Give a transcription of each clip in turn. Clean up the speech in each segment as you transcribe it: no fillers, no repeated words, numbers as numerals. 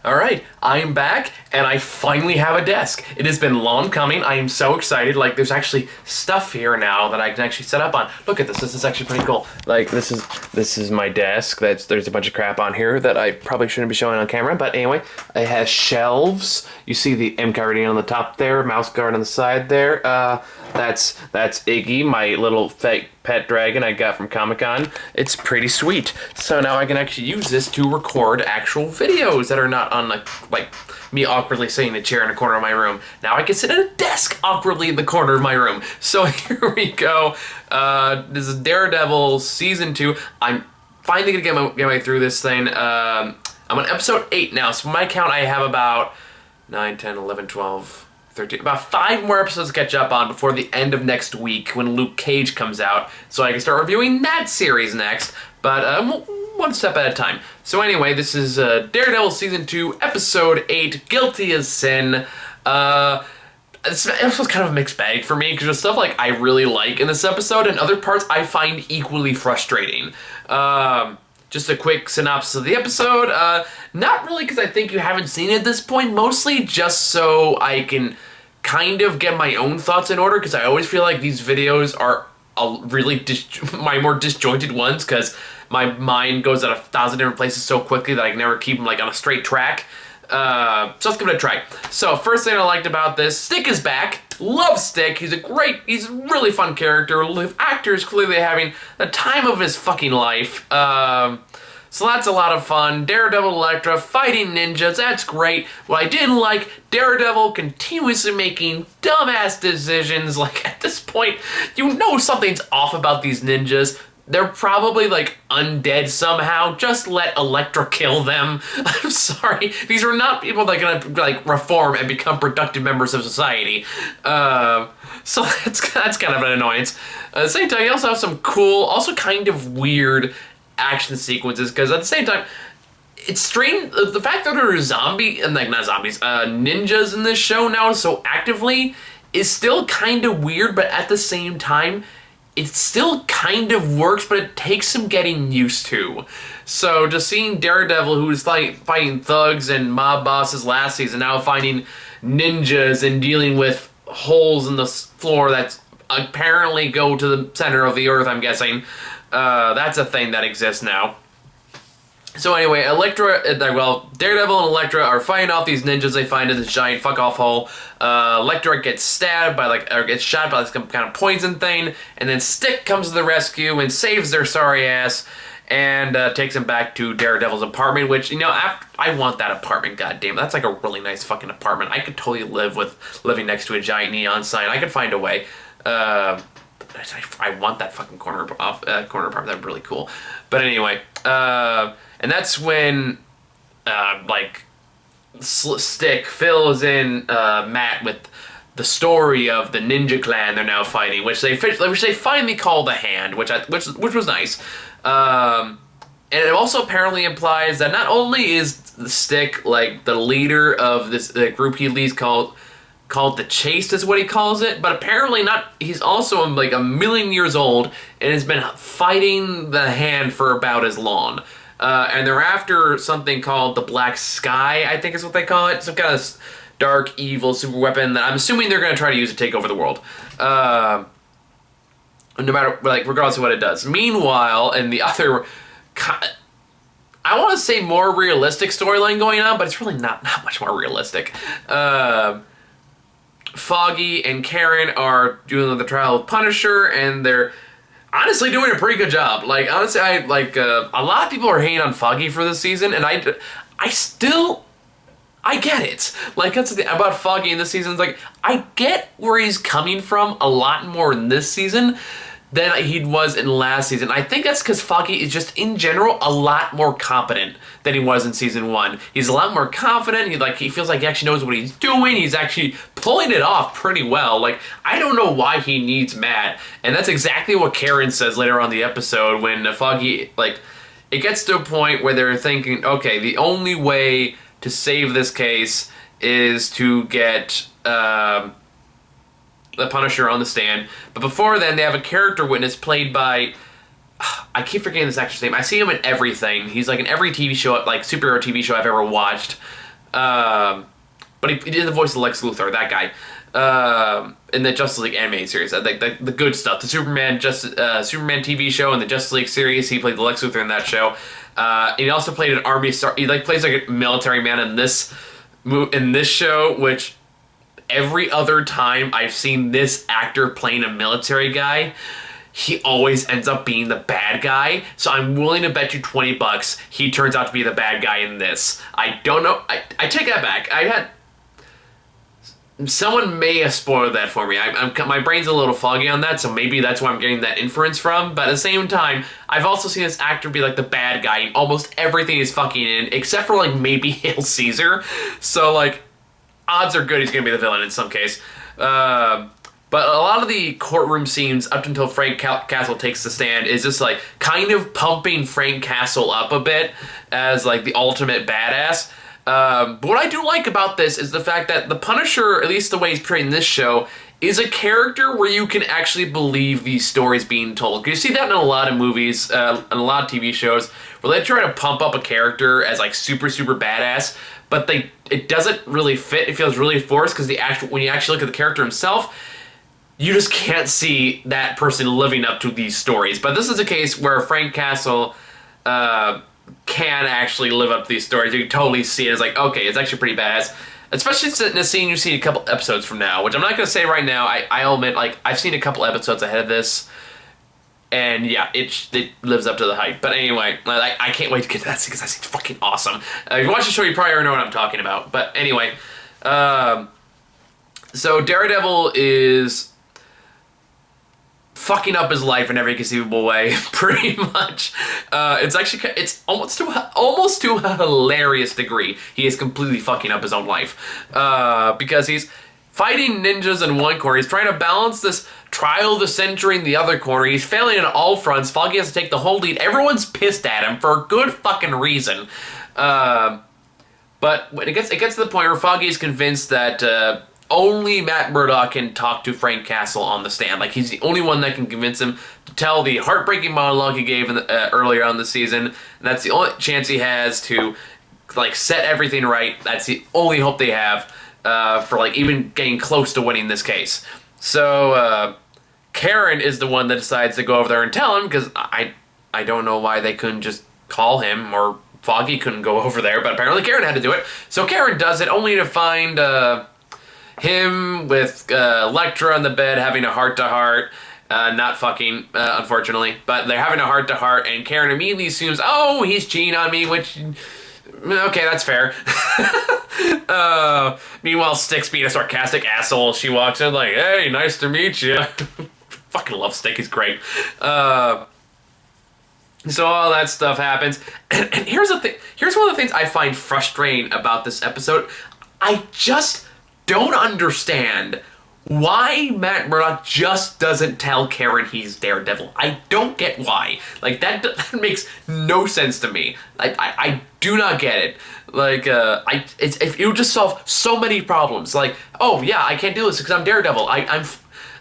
Alright, I'm back, and I finally have a desk. It has been long coming. I am so excited. Like, there's actually stuff here now that I can actually set up on. Look at this. This is actually pretty cool. Like, this is my desk. There's a bunch of crap on here that I probably shouldn't be showing on camera, but anyway, it has shelves. You see the M card on the top there, mouse guard on the side there. That's Iggy, my little fake pet dragon I got from Comic-Con. It's pretty sweet. So now I can actually use this to record actual videos that are not on like me awkwardly sitting in a chair in a corner of my room. Now I can sit at a desk awkwardly in the corner of my room. So here we go. This is Daredevil Season 2. I'm finally gonna get my way through this thing. I'm on episode 8 now, so my count I have about 9, 10, 11, 12... 13, about 5 more episodes to catch up on before the end of next week when Luke Cage comes out, so I can start reviewing that series next, but one step at a time. So anyway, this is Daredevil Season 2, Episode 8, Guilty as Sin. This episode's kind of a mixed bag for me, because there's stuff like I really like in this episode, and other parts I find equally frustrating. Just a quick synopsis of the episode. Not really because I think you haven't seen it at this point, mostly just so I can kind of get my own thoughts in order, because I always feel like these videos are really my more disjointed ones, because my mind goes at 1,000 different places so quickly that I can never keep them like on a straight track. So let's give it a try. So first thing I liked about this, Stick is back. Love Stick. He's a really fun character. The actor is clearly having the time of his fucking life. So that's a lot of fun. Daredevil, Elektra, fighting ninjas, that's great. What I didn't like, Daredevil continuously making dumbass decisions. Like, at this point, you know something's off about these ninjas. They're probably, like, undead somehow. Just let Elektra kill them. I'm sorry. These are not people that are gonna, like, reform and become productive members of society. So that's kind of an annoyance. At the same time, you also have some cool, also kind of weird action sequences, because at the same time, it's strange, the fact that there are ninjas in this show now so actively is still kind of weird, but at the same time, it still kind of works, but it takes some getting used to. So just seeing Daredevil, who was fighting thugs and mob bosses last season, now finding ninjas and dealing with holes in the floor that apparently go to the center of the earth, I'm guessing. That's a thing that exists now. So anyway, Daredevil and Elektra are fighting off these ninjas they find in this giant fuck-off hole. Elektra gets stabbed by, or gets shot by this kind of poison thing, and then Stick comes to the rescue and saves their sorry ass, and takes him back to Daredevil's apartment, which, you know, I want that apartment, goddammit. That's like a really nice fucking apartment. I could totally live with living next to a giant neon sign. I could find a way. I want that fucking corner apartment. That'd be really cool. But anyway, and that's when, Stick fills in Matt with the story of the ninja clan they're now fighting, which they finally call the Hand, which was nice. And it also apparently implies that not only is the Stick like the leader of the group he leads called the Chaste is what he calls it, but apparently not. He's also like 1,000,000 years old and has been fighting the Hand for about as long. And they're after something called the Black Sky, I think is what they call it. Some kind of dark, evil super weapon that I'm assuming they're going to try to use to take over the world. No matter, like, regardless of what it does. Meanwhile, in the other, I want to say more realistic storyline going on, but it's really not much more realistic. Foggy and Karen are doing the trial of Punisher, and they're honestly doing a pretty good job. Like, honestly, a lot of people are hating on Foggy for this season, and I get it. Like, that's the thing about Foggy in this season. It's like, I get where he's coming from a lot more in this season than he was in last season. I think that's because Foggy is just, in general, a lot more competent than he was in season 1. He's a lot more confident. He feels like he actually knows what he's doing. He's actually pulling it off pretty well. Like, I don't know why he needs Matt. And that's exactly what Karen says later on in the episode when Foggy, like, it gets to a point where they're thinking, okay, the only way to save this case is to get the Punisher on the stand. But before then, they have a character witness played by, I keep forgetting this actor's name. I see him in everything. He's like in every TV show, like superhero TV show I've ever watched. But he did the voice of Lex Luthor, that guy. In the Justice League animated series, the good stuff, the Superman TV show and the Justice League series. He played the Lex Luthor in that show. He also played an army star. He plays like a military man in this show, which every other time I've seen this actor playing a military guy, he always ends up being the bad guy. So I'm willing to bet you $20 he turns out to be the bad guy in this. I don't know. I take that back. Someone may have spoiled that for me. My brain's a little foggy on that, so maybe that's where I'm getting that inference from. But at the same time, I've also seen this actor be like the bad guy in almost everything he's fucking in, except for like maybe Hail Caesar. So like, odds are good he's gonna be the villain in some case. But a lot of the courtroom scenes up until Frank Castle takes the stand is just like kind of pumping Frank Castle up a bit as like the ultimate badass. But what I do like about this is the fact that the Punisher, at least the way he's portrayed in this show, is a character where you can actually believe these stories being told. You see that in a lot of movies, and a lot of TV shows, where they try to pump up a character as like super, super badass, but it doesn't really fit. It feels really forced because when you actually look at the character himself, you just can't see that person living up to these stories. But this is a case where Frank Castle, can actually live up to these stories. You can totally see it as like, okay, it's actually pretty badass. Especially in a scene you see a couple episodes from now, which I'm not going to say right now. I'll admit, like, I've seen a couple episodes ahead of this, and yeah, it lives up to the hype. But anyway, I can't wait to get to that scene because that scene's fucking awesome. If you watch the show, you probably already know what I'm talking about. But anyway, so Daredevil is fucking up his life in every conceivable way, pretty much. It's almost to a hilarious degree. He is completely fucking up his own life because he's fighting ninjas in one corner. He's trying to balance this trial of the century in the other corner. He's failing on all fronts. Foggy has to take the whole lead. Everyone's pissed at him for a good fucking reason. But when it gets to the point where Foggy is convinced that only Matt Murdock can talk to Frank Castle on the stand. Like, he's the only one that can convince him to tell the heartbreaking monologue he gave earlier on the season. And that's the only chance he has to, like, set everything right. That's the only hope they have for, like, even getting close to winning this case. So, Karen is the one that decides to go over there and tell him, because I don't know why they couldn't just call him, or Foggy couldn't go over there, but apparently Karen had to do it. So Karen does it, only to find him with Elektra on the bed having a heart-to-heart, not fucking, unfortunately, but they're having a heart-to-heart, and Karen immediately assumes, oh, he's cheating on me, which, okay, that's fair. Meanwhile, Styx being a sarcastic asshole, she walks in like, hey, nice to meet you. Fucking love Styx, he's great. So all that stuff happens, and here's the thing. Here's one of the things I find frustrating about this episode. I just don't understand why Matt Murdock just doesn't tell Karen he's Daredevil. I don't get why. Like, that makes no sense to me. I do not get it. Like, it would just solve so many problems. Like, oh yeah, I can't do this because I'm Daredevil. I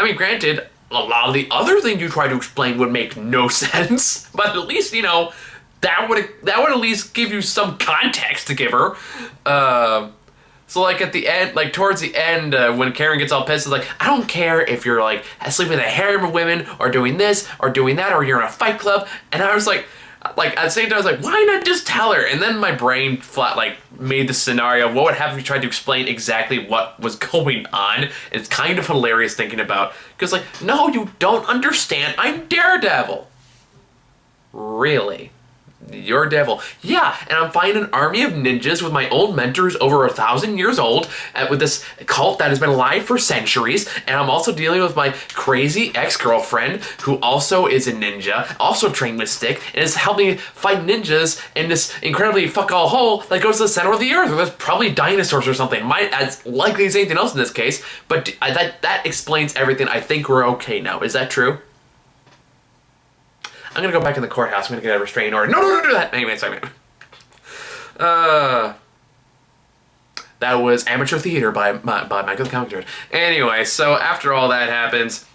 mean, granted, a lot of the other things you try to explain would make no sense, but at least, you know, that would at least give you some context to give her. So, like, at the end, like, towards the end, when Karen gets all pissed, it's like, I don't care if you're, like, sleeping with a harem of women, or doing this, or doing that, or you're in a fight club. And I was like, at the same time, I was like, why not just tell her? And then my brain made the scenario of what would happen if you tried to explain exactly what was going on. It's kind of hilarious thinking about. Because, like, no, you don't understand. I'm Daredevil. Really? You're a devil. Yeah, and I'm fighting an army of ninjas with my old mentors over 1,000 years old, with this cult that has been alive for centuries, and I'm also dealing with my crazy ex-girlfriend, who also is a ninja, also trained with stick, and is helping me fight ninjas in this incredibly fuck-all hole that goes to the center of the earth, where there's probably dinosaurs or something. Might as likely as anything else in this case, but that explains everything. I think we're okay now. Is that true? I'm gonna go back in the courthouse. I'm gonna get a restraining order. No, don't do that. Anyway, sorry, man. That was amateur theater by Michael the Comic Nerd. Anyway, so after all that happens,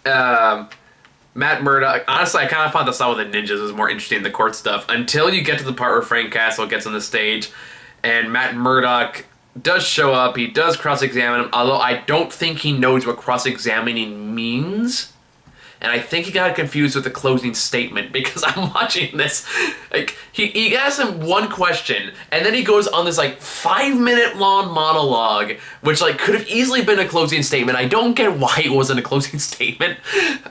Matt Murdock. Honestly, I kind of found the stuff with the ninjas was more interesting than the court stuff until you get to the part where Frank Castle gets on the stage and Matt Murdock does show up. He does cross-examine him, although I don't think he knows what cross-examining means. And I think he got confused with the closing statement, because I'm watching this. Like, he asks him one question, and then he goes on this, like, 5-minute long monologue, which, like, could have easily been a closing statement. I don't get why it wasn't a closing statement.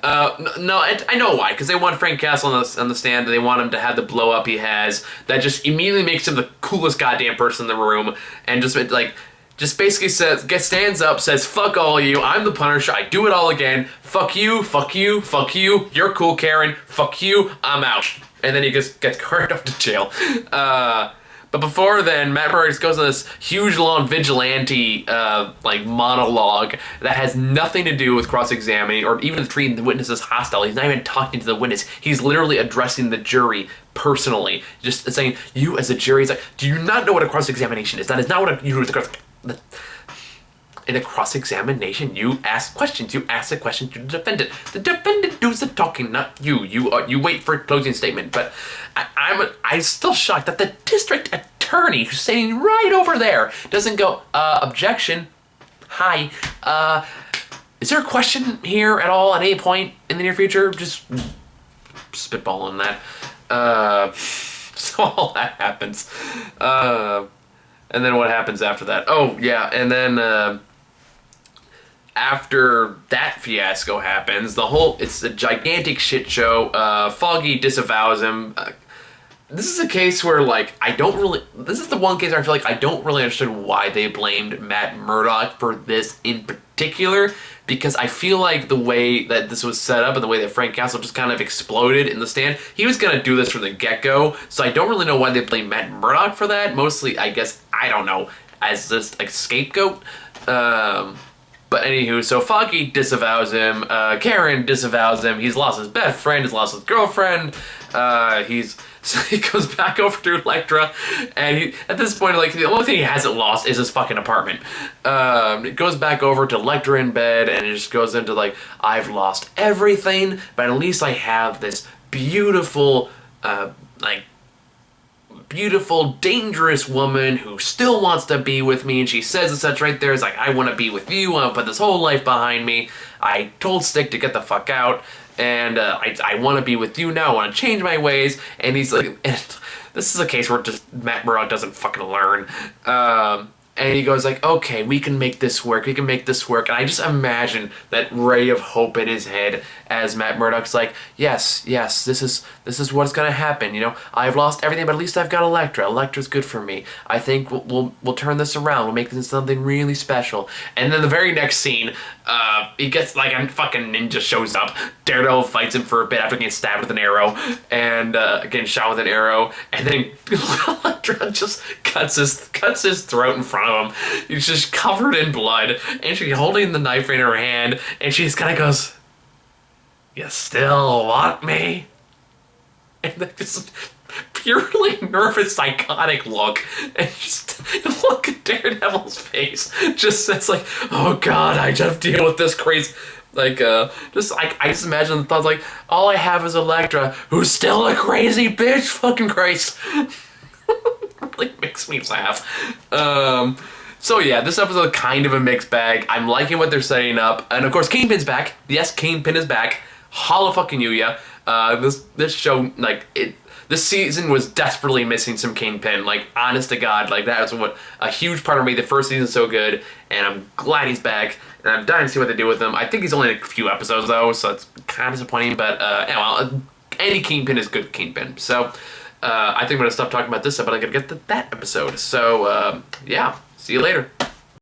No, I know why, because they want Frank Castle on the stand, and they want him to have the blow-up he has. That just immediately makes him the coolest goddamn person in the room, and just, like... Just basically stands up, says, fuck all of you, I'm the Punisher, I do it all again, fuck you, fuck you, fuck you, you're cool, Karen, fuck you, I'm out. And then he just gets carted off to jail. But before then, Matt Murdock goes on this huge, long vigilante, like, monologue that has nothing to do with cross-examining or even treating the witnesses hostile. He's not even talking to the witness. He's literally addressing the jury personally. Just saying, you as a jury, he's like, do you not know what a cross-examination is? That is not what you do with a cross-examination. In a cross-examination, you ask questions. You ask a question to the defendant. The defendant does the talking, not you. You wait for a closing statement. But I'm still shocked that the district attorney, who's sitting right over there, doesn't go, objection. Hi. Is there a question here at all at any point in the near future? Just spitballing that. So all that happens. And then what happens after that? Oh, yeah, and then after that fiasco happens, it's a gigantic shit show. Foggy disavows him. This is a case where, like, this is the one case where I feel like I don't really understand why they blamed Matt Murdock for this in particular, because I feel like the way that this was set up and the way that Frank Castle just kind of exploded in the stand, he was going to do this from the get-go, so I don't really know why they blame Matt Murdock for that. Mostly, I guess, I don't know, as this, like, scapegoat. But anywho, so Foggy disavows him, Karen disavows him, he's lost his best friend, he's lost his girlfriend, so he goes back over to Elektra, and at this point, like, the only thing he hasn't lost is his fucking apartment. It goes back over to Elektra in bed, and it just goes into, like, I've lost everything, but at least I have this beautiful, beautiful, dangerous woman who still wants to be with me, and she says and such right there. It's like, I want to be with you, I want to put this whole life behind me. I told Stick to get the fuck out, and I want to be with you now, I want to change my ways, and he's like, this is a case where just Matt Murdock doesn't fucking learn. And he goes like, okay, we can make this work, and I just imagine that ray of hope in his head as Matt Murdock's like, yes, this is what's gonna happen, you know, I've lost everything, but at least I've got Elektra. Elektra's good for me. I think we'll turn this around, we'll make this something really special. And then the very next scene, he gets, like, a fucking ninja shows up, Daredevil fights him for a bit after getting stabbed with an arrow, and getting shot with an arrow, and then Elektra just cuts his throat in front of him. He's just covered in blood, and she's holding the knife in her hand, and she just kind of goes, you still want me? And then just purely nervous, psychotic look, and just look at Daredevil's face, just says like, oh god, I just deal with this crazy, like, I just imagine the thoughts like, all I have is Elektra, who's still a crazy bitch, fucking Christ. Like, makes me laugh. So yeah, this episode kind of a mixed bag. I'm liking what they're setting up, and of course, Kingpin's back. Yes, Kingpin is back. Holla fucking you, yeah. This show, like, this season was desperately missing some Kingpin. Like, honest to God, like, that was what a huge part of me. The first season's so good, and I'm glad he's back, and I'm dying to see what they do with him. I think he's only in a few episodes though, so it's kind of disappointing. But well, any Kingpin is good Kingpin. So I think I'm gonna stop talking about this episode. I'm gonna get to that episode. So yeah, see you later.